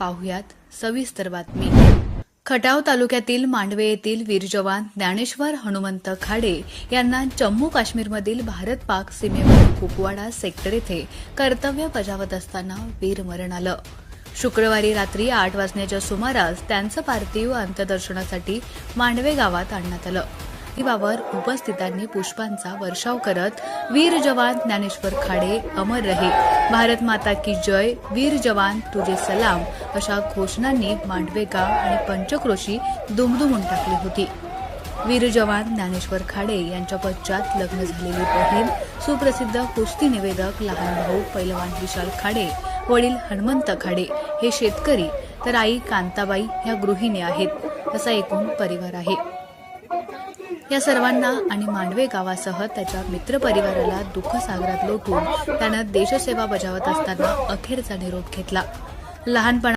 पाहुयात सविस्तर बातमी। खटाव तालुक्यातील मांडवे येथील वीर जवान ज्ञानेश्वर हनुमंत खाडे यांना जम्मू काश्मीरमधील भारत-पाक सीमेवर कुपवाडा सेक्टर येथे कर्तव्य बजावत असताना वीरमरण आलं। शुक्रवारी रात्री 8 वाजण्याच्या सुमारास त्यांचं पार्थिव अंत्यदर्शनासाठी मांडवे गावात आणण्यात आलं। पार्थिवावर उपस्थितांनी पुष्पांचा वर्षाव करत वीर जवान ज्ञानेश्वर खाडे अमर रहे, भारत माता की जय, वीर जवान तुझे सलाम अशा घोषणांनी मांडवे गाव आणि पंचक्रोशी दुमदुमून टाकली होती। वीर जवान ज्ञानेश्वर खाडे यांच्या पश्चात लग्न झालेली बहीण, सुप्रसिद्ध कुस्ती निवेदक लहान भाऊ पैलवान विशाल खाडे, वडील हनुमंत खाडे हे शेतकरी तर आई कांताबाई ह्या गृहिणी आहेत, असा एकूण परिवार आहे। या सर्वांना आणि मांडवे गावासह त्याच्या मित्रपरिवाराला दुःखसागरात लोटून त्यानं देशसेवा बजावत असताना अखेरचा निरोप घेतला। लहानपणा